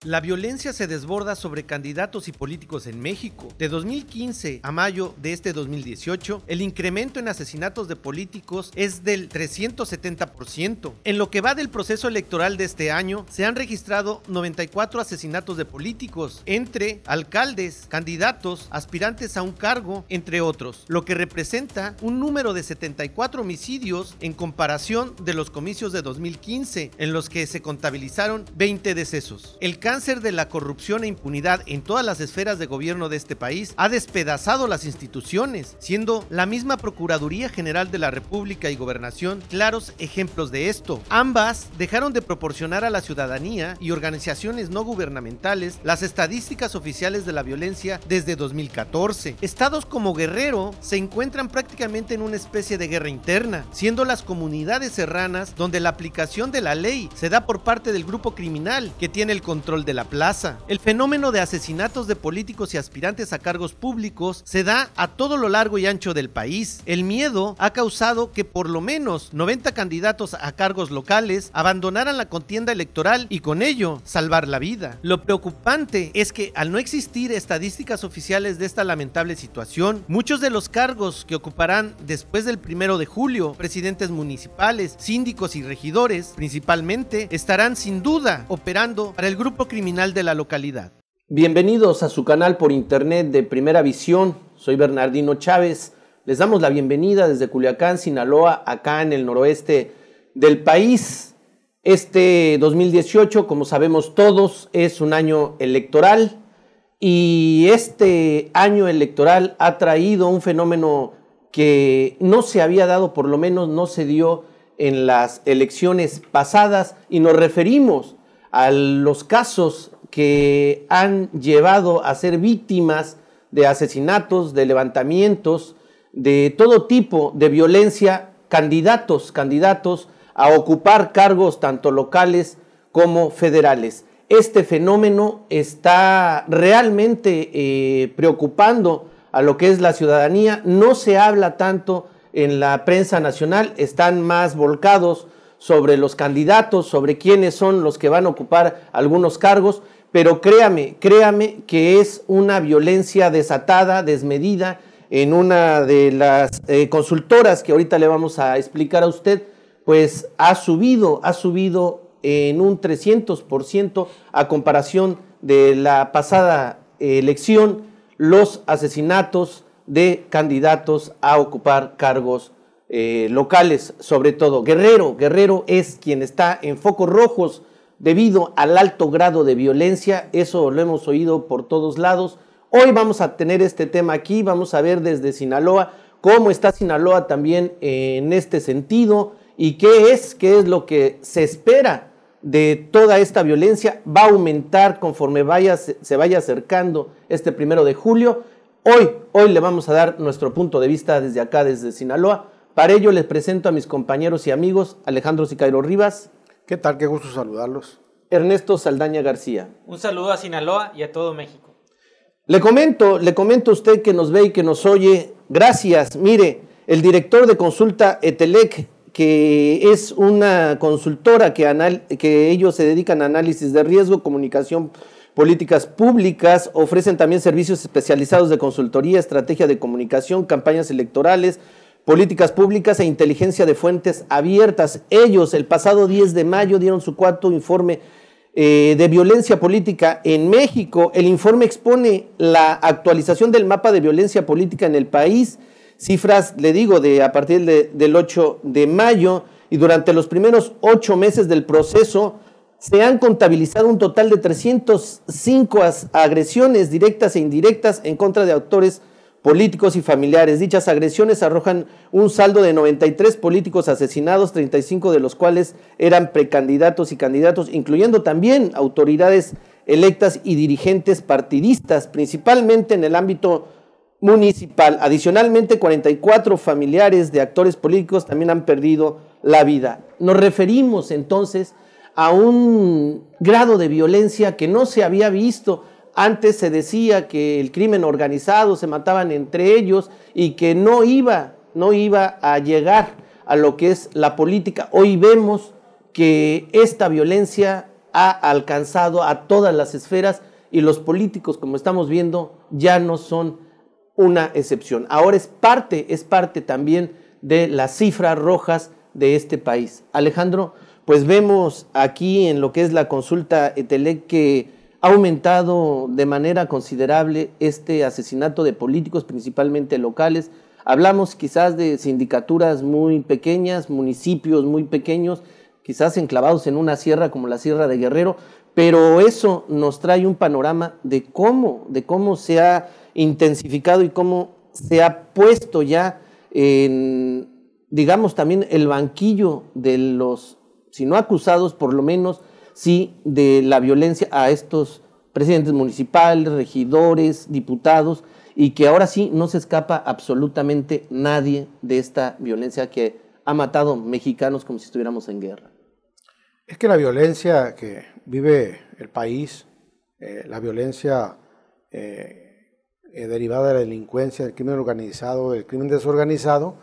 La violencia se desborda sobre candidatos y políticos en México. De 2015 a mayo de este 2018, el incremento en asesinatos de políticos es del 370%. En lo que va del proceso electoral de este año, se han registrado 94 asesinatos de políticos, entre alcaldes, candidatos, aspirantes a un cargo, entre otros, lo que representa un número de 74 homicidios en comparación de los comicios de 2015, en los que se contabilizaron 20 decesos. El cáncer de la corrupción e impunidad en todas las esferas de gobierno de este país ha despedazado las instituciones, siendo la misma Procuraduría General de la República y Gobernación claros ejemplos de esto. Ambas dejaron de proporcionar a la ciudadanía y organizaciones no gubernamentales las estadísticas oficiales de la violencia desde 2014. Estados como Guerrero se encuentran prácticamente en una especie de guerra interna, siendo las comunidades serranas donde la aplicación de la ley se da por parte del grupo criminal que tiene el control de la plaza. El fenómeno de asesinatos de políticos y aspirantes a cargos públicos se da a todo lo largo y ancho del país. El miedo ha causado que por lo menos 90 candidatos a cargos locales abandonaran la contienda electoral y con ello salvar la vida. Lo preocupante es que al no existir estadísticas oficiales de esta lamentable situación, muchos de los cargos que ocuparán después del 1 de julio, presidentes municipales, síndicos y regidores principalmente, estarán sin duda operando para el grupo criminal de la localidad. Bienvenidos a su canal por internet de Primera Visión. Soy Bernardino Chávez. Les damos la bienvenida desde Culiacán, Sinaloa, acá en el noroeste del país. Este 2018, como sabemos todos, es un año electoral y este año electoral ha traído un fenómeno que no se había dado, por lo menos no se dio en las elecciones pasadas, y nos referimos a los casos que han llevado a ser víctimas de asesinatos, de levantamientos, de todo tipo de violencia, candidatos a ocupar cargos tanto locales como federales. Este fenómeno está realmente preocupando a lo que es la ciudadanía. No se habla tanto en la prensa nacional, están más volcados sobre los candidatos, sobre quiénes son los que van a ocupar algunos cargos, pero créame que es una violencia desatada, desmedida. En una de las consultoras que ahorita le vamos a explicar a usted, pues ha subido en un 300% a comparación de la pasada elección los asesinatos de candidatos a ocupar cargos locales, sobre todo. Guerrero es quien está en focos rojos debido al alto grado de violencia. Eso lo hemos oído por todos lados. Hoy vamos a tener este tema aquí, vamos a ver desde Sinaloa cómo está Sinaloa también en este sentido y qué es lo que se espera de toda esta violencia. Va a aumentar conforme se vaya acercando este 1 de julio. Hoy le vamos a dar nuestro punto de vista desde acá, desde Sinaloa. Para ello les presento a mis compañeros y amigos: Alejandro Sicairo Rivas. ¿Qué tal? Qué gusto saludarlos. Ernesto Saldaña García. Un saludo a Sinaloa y a todo México. Le comento a usted que nos ve y que nos oye, gracias. Mire, el director de Consulta Etelec, que es una consultora que ellos se dedican a análisis de riesgo, comunicación, políticas públicas, ofrecen también servicios especializados de consultoría, estrategia de comunicación, campañas electorales, políticas públicas e inteligencia de fuentes abiertas. Ellos el pasado 10 de mayo dieron su cuarto informe de violencia política en México. El informe expone la actualización del mapa de violencia política en el país. Cifras, le digo, a partir del 8 de mayo, y durante los primeros 8 meses del proceso se han contabilizado un total de 305 agresiones directas e indirectas en contra de actores políticos y familiares. Dichas agresiones arrojan un saldo de 93 políticos asesinados, 35 de los cuales eran precandidatos y candidatos, incluyendo también autoridades electas y dirigentes partidistas, principalmente en el ámbito municipal. Adicionalmente, 44 familiares de actores políticos también han perdido la vida. Nos referimos entonces a un grado de violencia que no se había visto. Antes se decía que el crimen organizado se mataban entre ellos y que no iba a llegar a lo que es la política. Hoy vemos que esta violencia ha alcanzado a todas las esferas y los políticos, como estamos viendo, ya no son una excepción. Ahora es parte también de las cifras rojas de este país. Alejandro, pues vemos aquí en lo que es la consulta ETELEC que ha aumentado de manera considerable este asesinato de políticos, principalmente locales. Hablamos quizás de sindicaturas muy pequeñas, municipios muy pequeños, quizás enclavados en una sierra como la Sierra de Guerrero, pero eso nos trae un panorama de cómo se ha intensificado y cómo se ha puesto ya en, digamos, también el banquillo de los, si no acusados, por lo menos sí de la violencia a estos presidentes municipales, regidores, diputados, y que ahora sí no se escapa absolutamente nadie de esta violencia que ha matado mexicanos como si estuviéramos en guerra. Es que la violencia que vive el país, la violencia derivada de la delincuencia, del crimen organizado, del crimen desorganizado,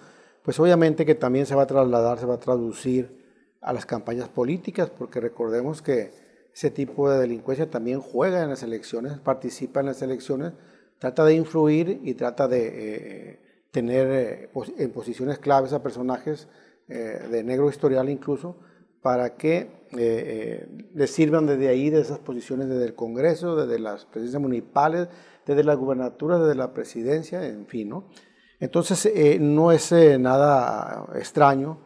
pues obviamente que también se va a trasladar, se va a traducir a las campañas políticas, porque recordemos que ese tipo de delincuencia también juega en las elecciones, participa en las elecciones, trata de influir y trata de tener en posiciones claves a personajes de negro historial incluso, para que les sirvan desde ahí, de esas posiciones, desde el Congreso, desde las presidencias municipales, desde las gubernaturas, desde la presidencia, en fin, ¿no? Entonces, no es nada extraño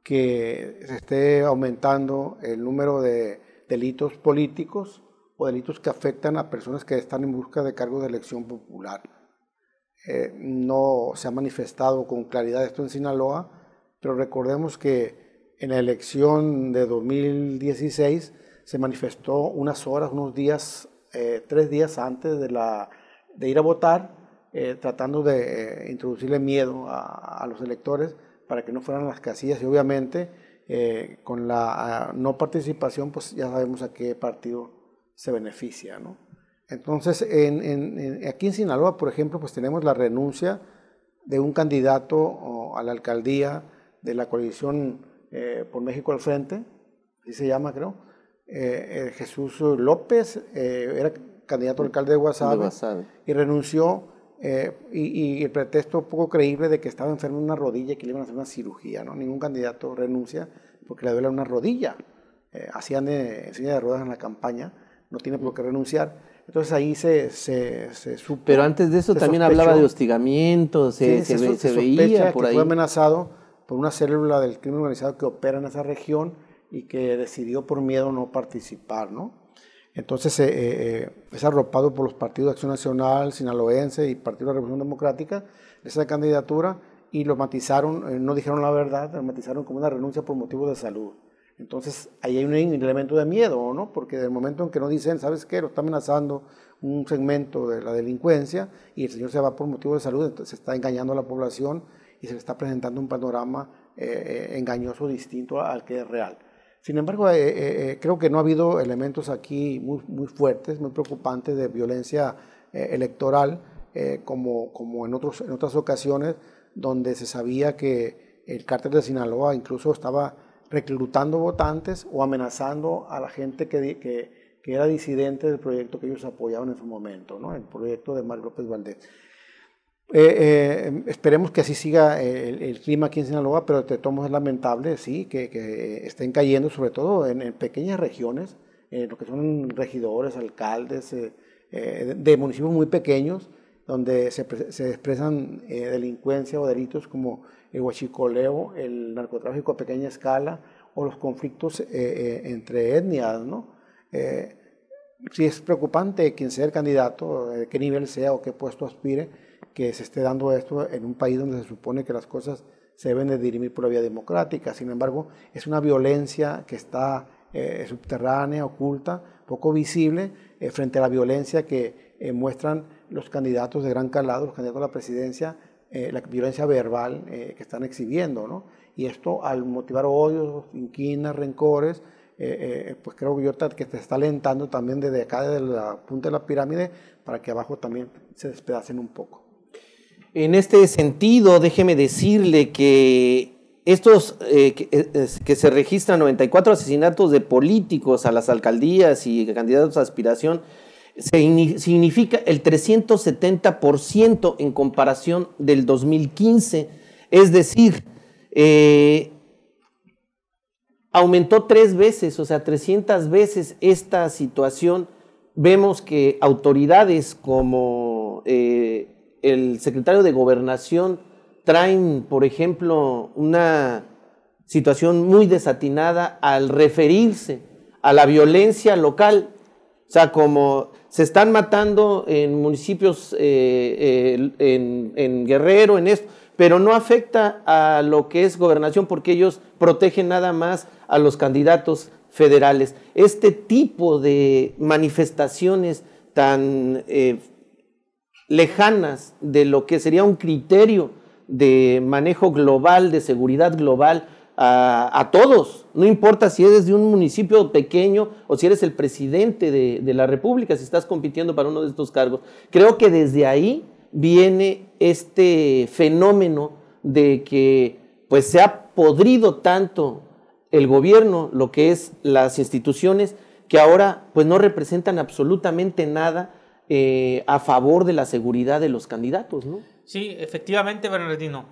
que se esté aumentando el número de delitos políticos o delitos que afectan a personas que están en busca de cargos de elección popular. No se ha manifestado con claridad esto en Sinaloa, pero recordemos que en la elección de 2016 se manifestó unas horas, unos días, 3 días antes de ir a votar, tratando de introducirle miedo a los electores para que no fueran a las casillas, y obviamente con la no participación pues ya sabemos a qué partido se beneficia, ¿no? Entonces aquí en Sinaloa, por ejemplo, pues tenemos la renuncia de un candidato a la alcaldía de la coalición por México al Frente, así se llama, creo, Jesús López, era candidato a alcalde de Guasave, y renunció, y el pretexto poco creíble de que estaba enfermo en una rodilla y que le iban a hacer una cirugía, ¿no? Ningún candidato renuncia porque le duele una rodilla, hacían en silla de ruedas en la campaña, no tiene por qué renunciar. Entonces ahí se supo. Pero antes de eso también hablaba de hostigamiento, se veía por ahí. Fue amenazado por una célula del crimen organizado que opera en esa región y que decidió por miedo no participar, ¿no? Entonces es arropado por los partidos de Acción Nacional, Sinaloense y Partido de la Revolución Democrática, esa candidatura, y lo matizaron, no dijeron la verdad, lo matizaron como una renuncia por motivos de salud. Entonces ahí hay un elemento de miedo, ¿no? Porque del momento en que no dicen, ¿sabes qué? Lo está amenazando un segmento de la delincuencia y el señor se va por motivos de salud, entonces se está engañando a la población y se le está presentando un panorama engañoso distinto al que es real. Sin embargo, creo que no ha habido elementos aquí muy fuertes, muy preocupantes de violencia electoral, como en otras ocasiones, donde se sabía que el cártel de Sinaloa incluso estaba reclutando votantes o amenazando a la gente que era disidente del proyecto que ellos apoyaban en su momento, ¿no? El proyecto de Mario López Valdés. Esperemos que así siga el clima aquí en Sinaloa, pero de todos modos es lamentable, sí, que estén cayendo, sobre todo en pequeñas regiones, lo que son regidores, alcaldes de municipios muy pequeños, donde se expresan delincuencia o delitos como el huachicoleo, el narcotráfico a pequeña escala o los conflictos entre etnias, ¿no? Sí es preocupante quien sea el candidato, de qué nivel sea o qué puesto aspire, que se esté dando esto en un país donde se supone que las cosas se deben de dirimir por la vía democrática. Sin embargo, es una violencia que está subterránea, oculta, poco visible, frente a la violencia que muestran los candidatos de gran calado, los candidatos a la presidencia, la violencia verbal que están exhibiendo, ¿no? Y esto, al motivar odios, inquinas, rencores, pues creo yo que te está alentando también desde acá, desde la punta de la pirámide, para que abajo también se despedacen un poco. En este sentido, déjeme decirle que estos que se registran 94 asesinatos de políticos a las alcaldías y candidatos a aspiración, significa el 370% en comparación del 2015. Es decir, aumentó 3 veces, o sea, 300 veces esta situación. Vemos que autoridades como el secretario de Gobernación traen, por ejemplo, una situación muy desatinada al referirse a la violencia local. O sea, como se están matando en municipios, en Guerrero, en esto, pero no afecta a lo que es gobernación porque ellos protegen nada más a los candidatos federales. Este tipo de manifestaciones tan lejanas de lo que sería un criterio de manejo global, de seguridad global a todos, no importa si eres de un municipio pequeño o si eres el presidente de la República, si estás compitiendo para uno de estos cargos. Creo que desde ahí viene este fenómeno de que pues se ha podrido tanto el gobierno, lo que es las instituciones, que ahora pues no representan absolutamente nada a favor de la seguridad de los candidatos, ¿no? Sí, efectivamente, Bernardino.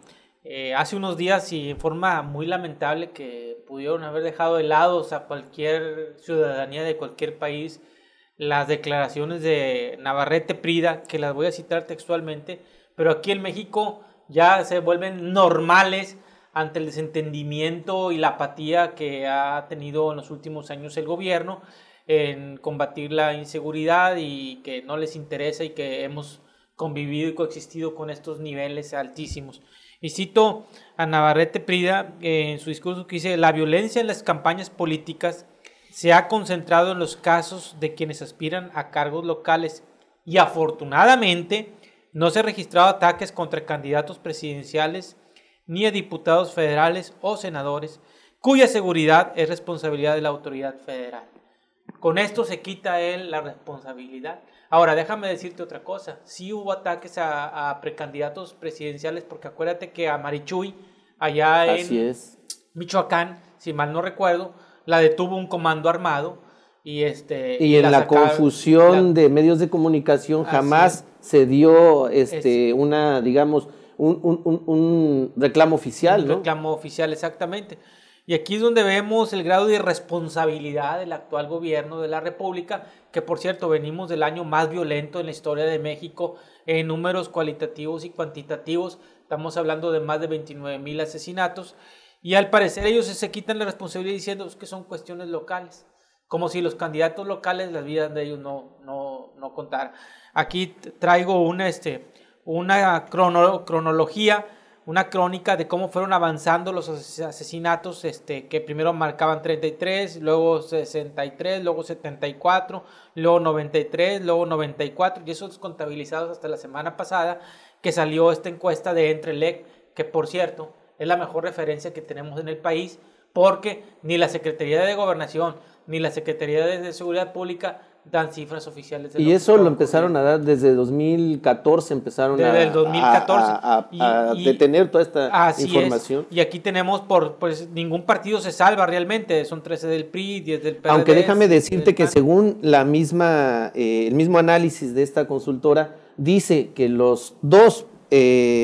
Hace unos días y en forma muy lamentable que pudieron haber dejado helados a cualquier ciudadanía de cualquier país las declaraciones de Navarrete Prida, que las voy a citar textualmente, pero aquí en México ya se vuelven normales ante el desentendimiento y la apatía que ha tenido en los últimos años el gobierno en combatir la inseguridad y que no les interesa y que hemos convivido y coexistido con estos niveles altísimos. Y cito a Navarrete Prida en su discurso que dice: la violencia en las campañas políticas se ha concentrado en los casos de quienes aspiran a cargos locales y afortunadamente no se han registrado ataques contra candidatos presidenciales ni a diputados federales o senadores cuya seguridad es responsabilidad de la autoridad federal. Con esto se quita él la responsabilidad. Ahora, déjame decirte otra cosa. Sí hubo ataques a precandidatos presidenciales, porque acuérdate que a Marichuy, allá en Michoacán, si mal no recuerdo, la detuvo un comando armado. Y en la confusión de medios de comunicación jamás se dio una, digamos, un reclamo oficial, ¿no? Un reclamo oficial, exactamente. Y aquí es donde vemos el grado de irresponsabilidad del actual gobierno de la República, que por cierto venimos del año más violento en la historia de México en números cualitativos y cuantitativos. Estamos hablando de más de 29,000 asesinatos y al parecer ellos se quitan la responsabilidad diciendo que son cuestiones locales, como si los candidatos locales, las vidas de ellos no contaran. Aquí traigo una cronología, una crónica de cómo fueron avanzando los asesinatos, que primero marcaban 33, luego 63, luego 74, luego 93, luego 94, y esos contabilizados hasta la semana pasada, que salió esta encuesta de Entrelec, que por cierto es la mejor referencia que tenemos en el país, porque ni la Secretaría de Gobernación ni la Secretaría de Seguridad Pública dan cifras oficiales. Y eso lo empezaron a dar desde 2014, empezaron desde el 2014. a detener toda esta información. Y aquí tenemos, pues ningún partido se salva realmente, son 13 del PRI, 10 del PRD. Aunque déjame decirte que según el mismo análisis de esta consultora, dice que los dos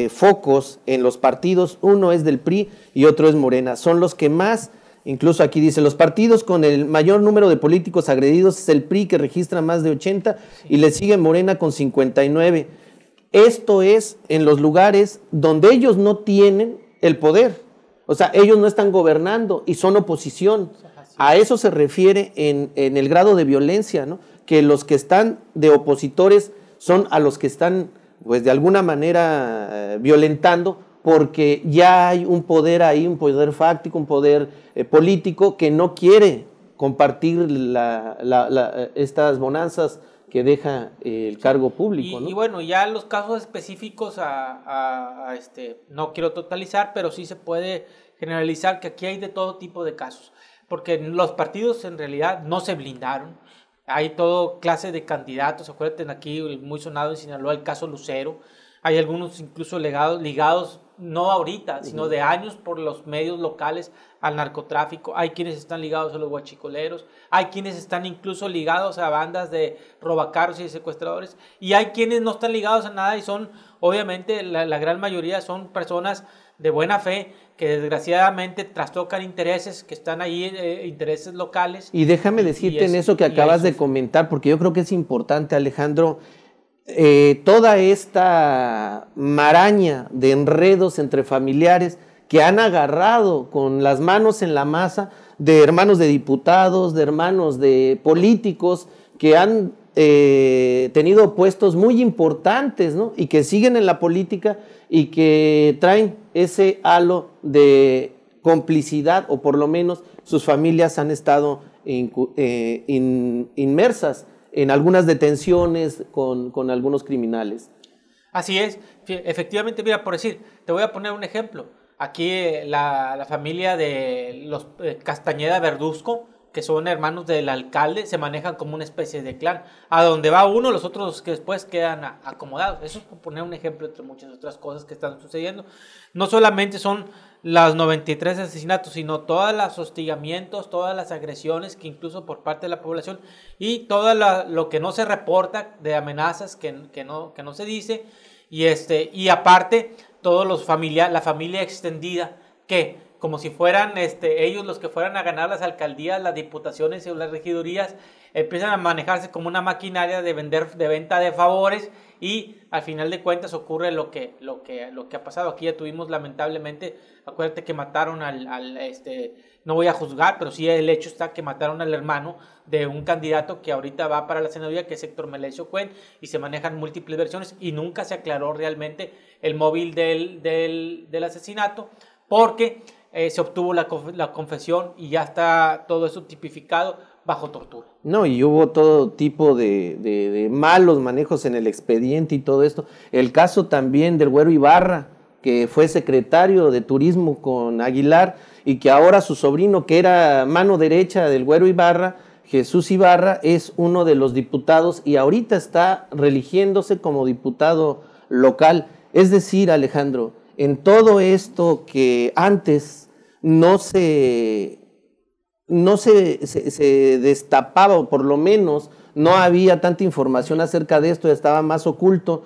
focos en los partidos, uno es del PRI y otro es Morena, son los que más. Incluso aquí dice, los partidos con el mayor número de políticos agredidos es el PRI, que registra más de 80, y le sigue Morena con 59. Esto es en los lugares donde ellos no tienen el poder. O sea, ellos no están gobernando y son oposición. A eso se refiere en el grado de violencia, ¿no? Que los que están de opositores son a los que están, pues de alguna manera, violentando, porque ya hay un poder ahí, un poder fáctico, un poder político que no quiere compartir estas bonanzas que deja el cargo público, ¿no? Y bueno, ya los casos específicos no quiero totalizar, pero sí se puede generalizar que aquí hay de todo tipo de casos, porque los partidos en realidad no se blindaron. Hay todo clase de candidatos. Acuérdate, aquí muy sonado en Sinaloa el caso Lucero. Hay algunos incluso ligados no ahorita, sino de años por los medios locales al narcotráfico. Hay quienes están ligados a los huachicoleros, hay quienes están incluso ligados a bandas de robacarros y de secuestradores, y hay quienes no están ligados a nada y son, obviamente, la gran mayoría son personas de buena fe que desgraciadamente trastocan intereses que están ahí, intereses locales. Y déjame decirte en eso que acabas de comentar, porque yo creo que es importante, Alejandro, toda esta maraña de enredos entre familiares que han agarrado con las manos en la masa de hermanos de diputados, de hermanos de políticos que han tenido puestos muy importantes, ¿no? Y que siguen en la política y que traen ese halo de complicidad, o por lo menos sus familias han estado inmersas en algunas detenciones con algunos criminales. Así es, efectivamente, mira, por decir, te voy a poner un ejemplo. Aquí la familia de los Castañeda Verduzco, que son hermanos del alcalde, se manejan como una especie de clan. A donde va uno, los otros que después quedan acomodados. Eso es por poner un ejemplo entre muchas otras cosas que están sucediendo. No solamente son los 93 asesinatos, sino todos los hostigamientos, todas las agresiones que incluso por parte de la población y todo lo que no se reporta de amenazas que no se dice. Y aparte, todos la familia extendida que, como si fueran ellos los que fueran a ganar las alcaldías, las diputaciones y las regidurías, empiezan a manejarse como una maquinaria de venta de favores, y al final de cuentas ocurre lo que ha pasado. Aquí ya tuvimos, lamentablemente, acuérdate que mataron no voy a juzgar, pero sí el hecho está que mataron al hermano de un candidato que ahorita va para la senaduría, que es Héctor Melesio Cuen, y se manejan múltiples versiones y nunca se aclaró realmente el móvil del asesinato, porque se obtuvo la confesión y ya está todo eso tipificado bajo tortura. No, y hubo todo tipo de malos manejos en el expediente y todo esto. El caso también del Güero Ibarra, que fue secretario de Turismo con Aguilar y que ahora su sobrino, que era mano derecha del Güero Ibarra, Jesús Ibarra, es uno de los diputados y ahorita está reeligiéndose como diputado local. Es decir, Alejandro, en todo esto que antes no se destapaba, o por lo menos no había tanta información acerca de esto, estaba más oculto.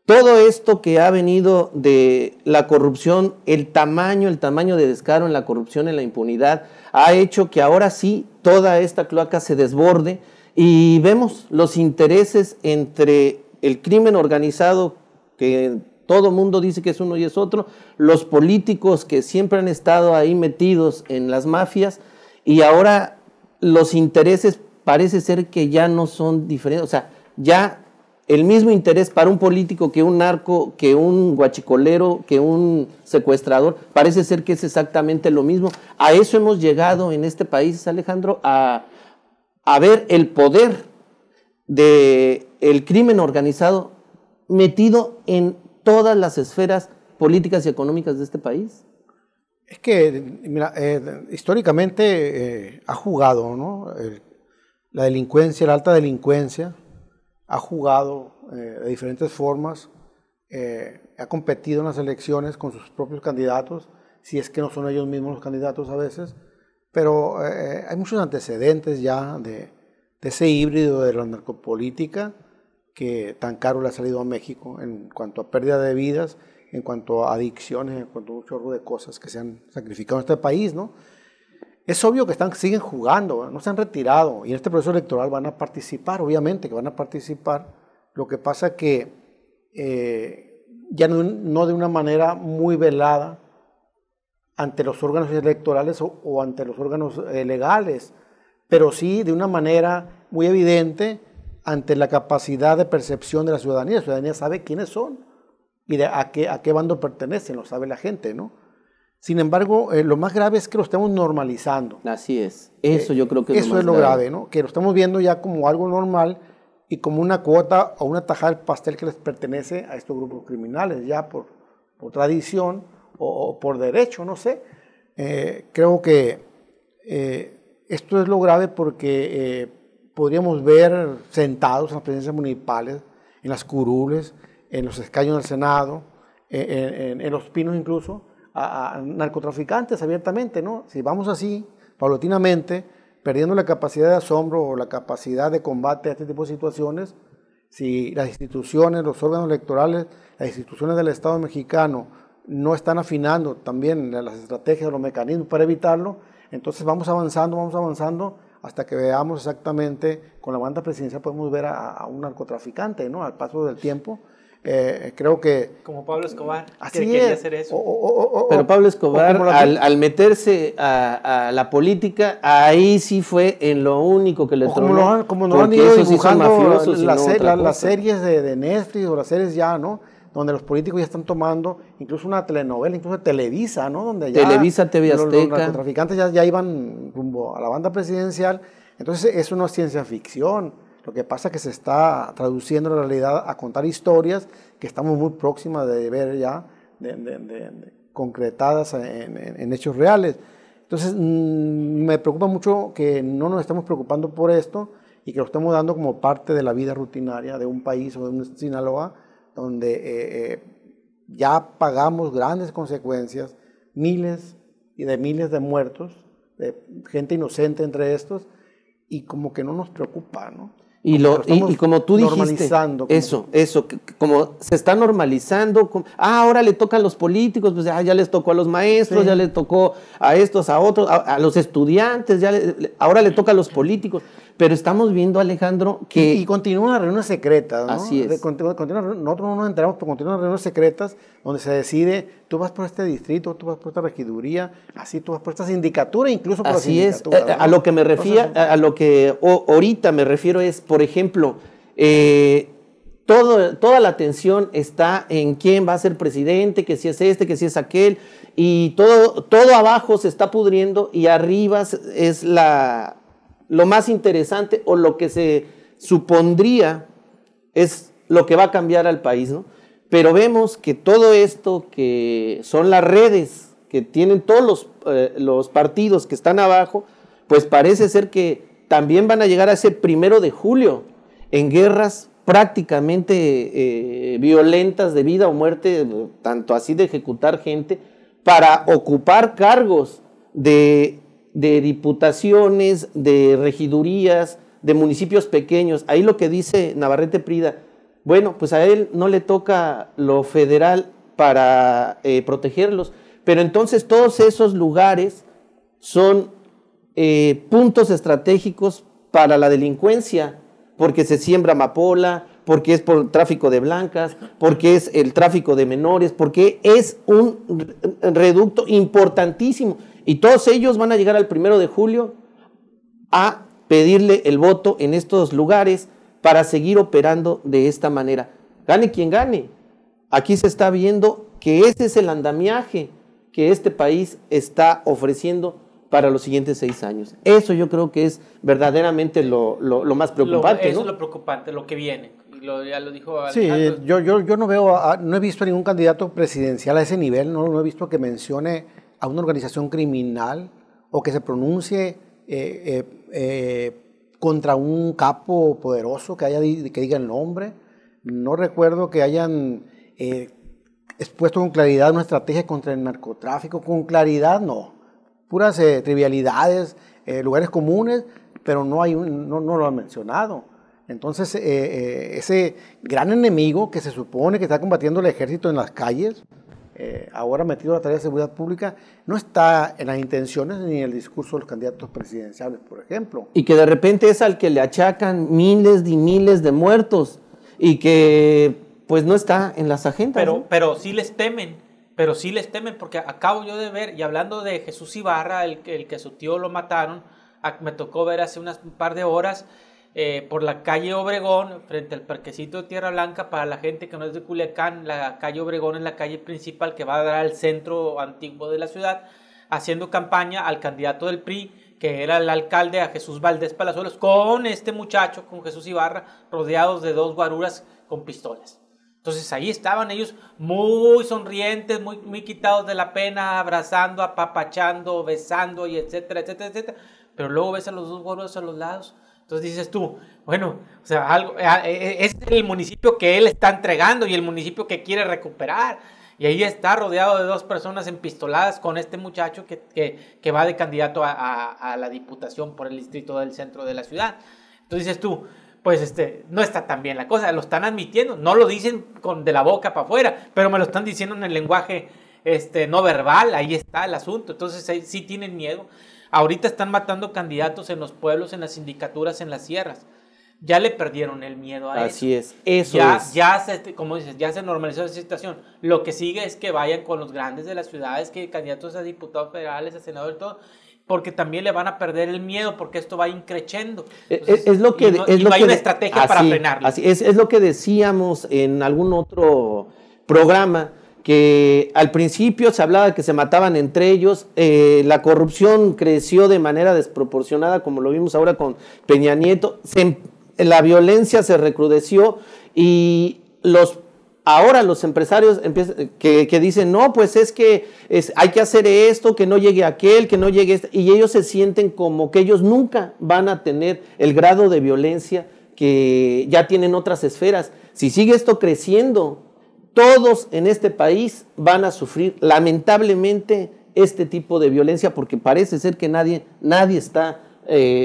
Todo esto que ha venido de la corrupción, el tamaño de descaro en la corrupción, en la impunidad, ha hecho que ahora sí toda esta cloaca se desborde y vemos los intereses entre el crimen organizado, que todo mundo dice que es uno y es otro, los políticos que siempre han estado ahí metidos en las mafias, y ahora los intereses parece ser que ya no son diferentes. O sea, ya el mismo interés para un político que un narco, que un guachicolero, que un secuestrador, parece ser que es exactamente lo mismo. A eso hemos llegado en este país, Alejandro, a ver el poder del crimen organizado metido en todas las esferas políticas y económicas de este país. Es que, mira, históricamente ha jugado, ¿no? La delincuencia, la alta delincuencia, ha jugado de diferentes formas, ha competido en las elecciones con sus propios candidatos, si es que no son ellos mismos los candidatos a veces, pero hay muchos antecedentes ya de ese híbrido de la narcopolítica que tan caro le ha salido a México en cuanto a pérdida de vidas, en cuanto a adicciones, en cuanto a un chorro de cosas que se han sacrificado en este país, ¿no? Es obvio que siguen jugando, no se han retirado, y en este proceso electoral van a participar, obviamente que van a participar. Lo que pasa que ya no de una manera muy velada ante los órganos electorales o ante los órganos legales, pero sí de una manera muy evidente ante la capacidad de percepción de la ciudadanía. La ciudadanía sabe quiénes son y a qué bando pertenecen, lo sabe la gente, ¿no? Sin embargo, lo más grave es que lo estamos normalizando. Así es. Eso yo creo que es lo más grave, ¿no? Que lo estamos viendo ya como algo normal y como una cuota o una tajada del pastel que les pertenece a estos grupos criminales, ya por tradición o por derecho, no sé. Creo que esto es lo grave porque podríamos ver sentados en las presidencias municipales, en las curules, en los escaños del Senado, en Los Pinos incluso, a narcotraficantes abiertamente, ¿no? Si vamos así, paulatinamente, perdiendo la capacidad de asombro o la capacidad de combate a este tipo de situaciones, si las instituciones, los órganos electorales, las instituciones del Estado mexicano no están afinando también las estrategias, los mecanismos para evitarlo, entonces vamos avanzando hasta que veamos exactamente, con la banda presidencial podemos ver a un narcotraficante, ¿no? Al paso del tiempo. Creo que... Como Pablo Escobar, así que quería es. hacer eso. Pero Pablo Escobar, al meterse a la política, ahí sí fue en lo único que le tronó. Como no han ido esos sí son dibujando mafiosos y no otra las cosa. series de Netflix o las series ya, ¿no? Donde los políticos ya están tomando, incluso una telenovela, incluso Televisa, ¿no? Donde ya Televisa, TV los Azteca. narcotraficantes ya iban rumbo a la banda presidencial. Entonces eso no es ciencia ficción. Lo que pasa es que se está traduciendo la realidad a contar historias que estamos muy próximas de ver ya, concretadas en hechos reales. Entonces me preocupa mucho que no nos estemos preocupando por esto y que lo estemos dando como parte de la vida rutinaria de un país o de un Sinaloa, donde ya pagamos grandes consecuencias, miles de muertos, de gente inocente entre estos, y como que no nos preocupa, ¿no? Y como tú dijiste, como se está normalizando, ahora le tocan a los políticos, pues ya les tocó a los maestros, ya les tocó a estos, a otros, a los estudiantes, ahora le toca a los políticos, pero estamos viendo, Alejandro, que... Y continúan las reuniones secretas, ¿no? Así es. Nosotros no nos enteramos, pero continúan las reuniones secretas donde se decide, tú vas por este distrito, tú vas por esta regiduría, así tú vas por esta sindicatura, incluso por así la sindicatura. Así es, a lo que me refiero, a lo que ahorita me refiero es, por ejemplo, toda la atención está en quién va a ser presidente, que si es este, que si es aquel, y todo abajo se está pudriendo y arriba es lo más interesante, o lo que se supondría es lo que va a cambiar al país, ¿no? Pero vemos que todo esto que son las redes que tienen todos los partidos que están abajo, pues parece ser que también van a llegar a ese 1 de julio en guerras prácticamente violentas de vida o muerte, tanto así de ejecutar gente, para ocupar cargos de diputaciones, de regidurías, de municipios pequeños. Ahí lo que dice Navarrete Prida, bueno, pues a él no le toca lo federal para protegerlos, pero entonces todos esos lugares son puntos estratégicos para la delincuencia, porque se siembra amapola, porque es por tráfico de blancas, porque es el tráfico de menores, porque es un reducto importantísimo. Y todos ellos van a llegar al 1 de julio a pedirle el voto en estos lugares para seguir operando de esta manera. Gane quien gane. Aquí se está viendo que ese es el andamiaje que este país está ofreciendo para los siguientes 6 años. Eso yo creo que es verdaderamente lo más preocupante. Eso ¿no? es lo preocupante, lo que viene. Ya lo dijo Alejandro. Sí, yo no he visto a ningún candidato presidencial a ese nivel, no he visto que mencione a una organización criminal o que se pronuncie contra un capo poderoso que diga el nombre. No recuerdo que hayan expuesto con claridad una estrategia contra el narcotráfico. Con claridad no, puras trivialidades, lugares comunes, pero no lo han mencionado. Entonces ese gran enemigo que se supone que está combatiendo el ejército en las calles, ahora metido a la tarea de seguridad pública, no está en las intenciones ni en el discurso de los candidatos presidenciales, por ejemplo. Y que de repente es al que le achacan miles y miles de muertos y que pues no está en las agendas. Pero sí les temen, porque acabo yo de ver, y hablando de Jesús Ibarra, el que su tío lo mataron, me tocó ver hace un par de horas, por la calle Obregón, frente al parquecito de Tierra Blanca. Para la gente que no es de Culiacán, la calle Obregón es la calle principal que va a dar al centro antiguo de la ciudad, haciendo campaña al candidato del PRI, que era el alcalde, a Jesús Valdés Palazuelos, con este muchacho, con Jesús Ibarra, rodeados de 2 guaruras con pistolas. Entonces ahí estaban ellos muy sonrientes, muy quitados de la pena, abrazando, apapachando, besando, y etcétera, etcétera, etcétera. Pero luego ves a los 2 guaruras a los lados Entonces dices tú, bueno, o sea, es el municipio que él está entregando y el municipio que quiere recuperar. Y ahí está rodeado de 2 personas empistoladas con este muchacho que va de candidato a la diputación por el distrito del centro de la ciudad. Entonces dices tú, pues no está tan bien la cosa, lo están admitiendo, no lo dicen de la boca para afuera, pero me lo están diciendo en el lenguaje no verbal, ahí está el asunto. Entonces sí tienen miedo. Ahorita están matando candidatos en los pueblos, en las sindicaturas, en las sierras. Ya le perdieron el miedo a eso. Así es, eso es. Como dices, ya se normalizó esa situación. Lo que sigue es que vayan con los grandes de las ciudades, que candidatos a diputados federales, a senadores, todo, porque también le van a perder el miedo, porque esto va increciendo. Es lo que hay una estrategia para frenarlo. Así es lo que decíamos en algún otro programa, que al principio se hablaba de que se mataban entre ellos, la corrupción creció de manera desproporcionada, como lo vimos ahora con Peña Nieto, la violencia se recrudeció y ahora los empresarios que dicen, no, pues es que hay que hacer esto, que no llegue aquel, que no llegue este, y ellos se sienten como que ellos nunca van a tener el grado de violencia que ya tienen otras esferas. Si sigue esto creciendo, todos en este país van a sufrir lamentablemente este tipo de violencia, porque parece ser que nadie está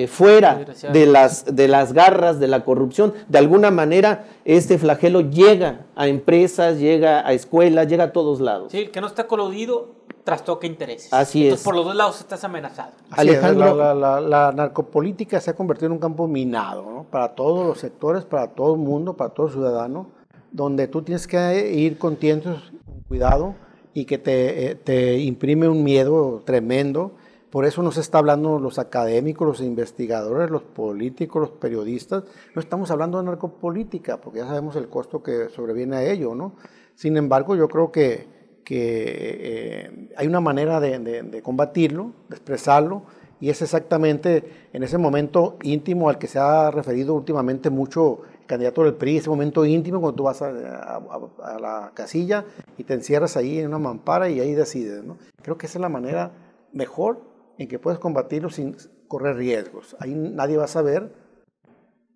fuera de las garras de la corrupción. De alguna manera este flagelo llega a empresas, llega a escuelas, llega a todos lados. Sí, el que no está coludido trastoca intereses. Así Entonces, es. por los 2 lados estás amenazado. Alejandro, la narcopolítica se ha convertido en un campo minado, ¿no? Para todos los sectores, para todo el mundo, para todo ciudadano, donde tú tienes que ir con tientos, con cuidado, y que te imprime un miedo tremendo. Por eso nos está hablando los académicos, los investigadores, los políticos, los periodistas. No estamos hablando de narcopolítica, porque ya sabemos el costo que sobreviene a ello, ¿no? Sin embargo, yo creo que hay una manera de combatirlo, de expresarlo, y es exactamente en ese momento íntimo al que se ha referido últimamente mucho el candidato del PRI, ese momento íntimo cuando tú vas a la casilla y te encierras ahí en una mampara y ahí decides, ¿no? Creo que esa es la manera mejor en que puedes combatirlo sin correr riesgos. Ahí nadie va a saber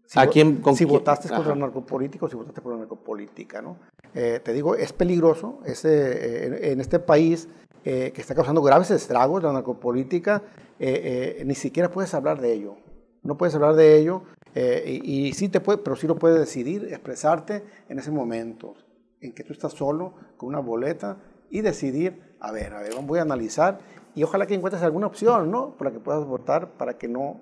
si votaste contra el narcopolítico o si votaste por la narcopolítica, ¿no? Te digo, es peligroso en este país que está causando graves estragos la narcopolítica, ni siquiera puedes hablar de ello. No puedes hablar de ello y sí pero sí lo puedes decidir, expresarte en ese momento en que tú estás solo con una boleta y decidir, a ver, voy a analizar y ojalá que encuentres alguna opción, ¿no? Por la que puedas votar para que no,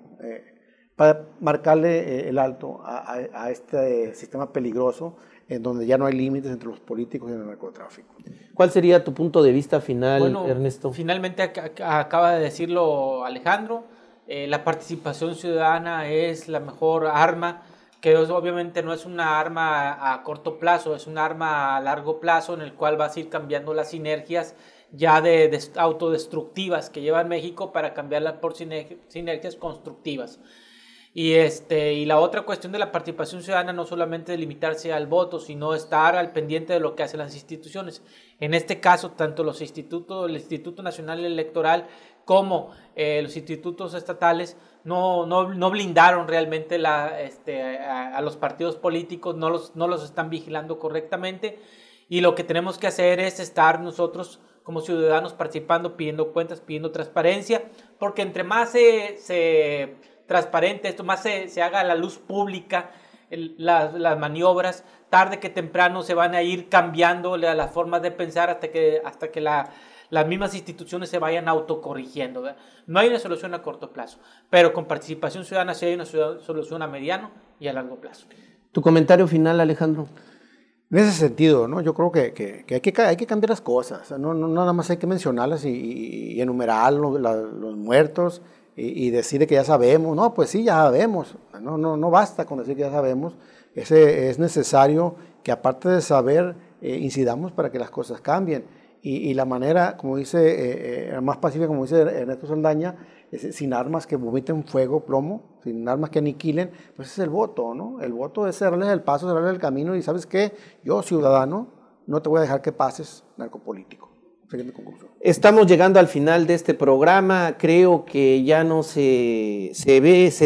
para marcarle el alto a este sistema peligroso en donde ya no hay límites entre los políticos y el narcotráfico. ¿Cuál sería tu punto de vista final, Ernesto? Finalmente acaba de decirlo Alejandro, la participación ciudadana es la mejor arma, que obviamente no es una arma a corto plazo, es un arma a largo plazo en el cual vas a ir cambiando las sinergias ya de autodestructivas que lleva México para cambiarlas por sinergias constructivas. Y la otra cuestión de la participación ciudadana no solamente es limitarse al voto, sino estar al pendiente de lo que hacen las instituciones. En este caso, tanto el Instituto Nacional Electoral como los institutos estatales no blindaron realmente a los partidos políticos, no los están vigilando correctamente, y lo que tenemos que hacer es estar nosotros como ciudadanos participando, pidiendo cuentas, pidiendo transparencia, porque entre más se transparente esto, más se haga a la luz pública las maniobras, tarde que temprano se van a ir cambiando las formas de pensar hasta que las mismas instituciones se vayan autocorrigiendo, ¿verdad? No hay una solución a corto plazo, pero con participación ciudadana sí hay una solución a mediano y a largo plazo. ¿Tu comentario final, Alejandro? En ese sentido, ¿no? Yo creo que hay que cambiar las cosas, no nada más hay que mencionarlas y enumerar los muertos y decir que ya sabemos. No, pues sí, ya sabemos, no basta con decir que ya sabemos. Es necesario que aparte de saber, incidamos para que las cosas cambien. Y la manera, como dice, más pacífica, como dice Ernesto Saldaña, sin armas que vomiten fuego, plomo, sin armas que aniquilen, pues es el voto, ¿no? El voto es cerrarles el paso, cerrarles el camino y ¿sabes qué? Yo, ciudadano, no te voy a dejar que pases narcopolítico. siguiente conclusión. Estamos llegando al final de este programa. Creo que ya no se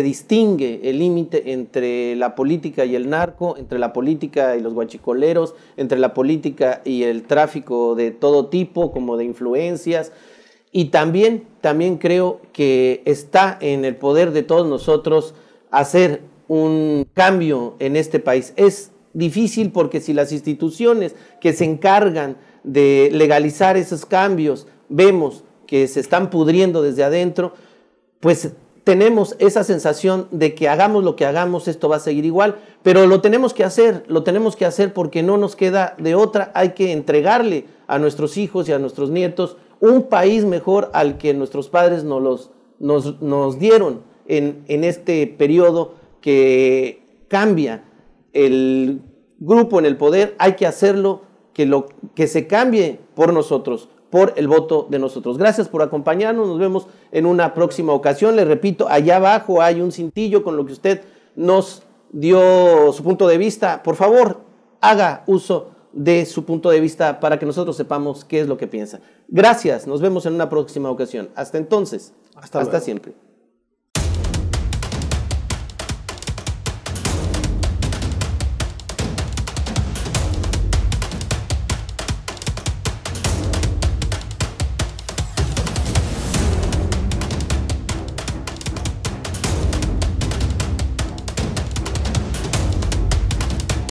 distingue el límite entre la política y el narco, entre la política y los guachicoleros, entre la política y el tráfico de todo tipo, como de influencias. Y también creo que está en el poder de todos nosotros hacer un cambio en este país. Es difícil porque si las instituciones que se encargan de legalizar esos cambios vemos que se están pudriendo desde adentro, pues tenemos esa sensación de que hagamos lo que hagamos, esto va a seguir igual, pero lo tenemos que hacer porque no nos queda de otra. Hay que entregarle a nuestros hijos y a nuestros nietos un país mejor al que nuestros padres nos dieron en este periodo que cambia el grupo en el poder. Hay que hacerlo, que se cambie por nosotros, por el voto de nosotros. Gracias por acompañarnos, nos vemos en una próxima ocasión. Les repito, allá abajo hay un cintillo con lo que usted nos dio su punto de vista. Por favor, haga uso de su punto de vista para que nosotros sepamos qué es lo que piensa. Gracias, nos vemos en una próxima ocasión. Hasta entonces, hasta siempre.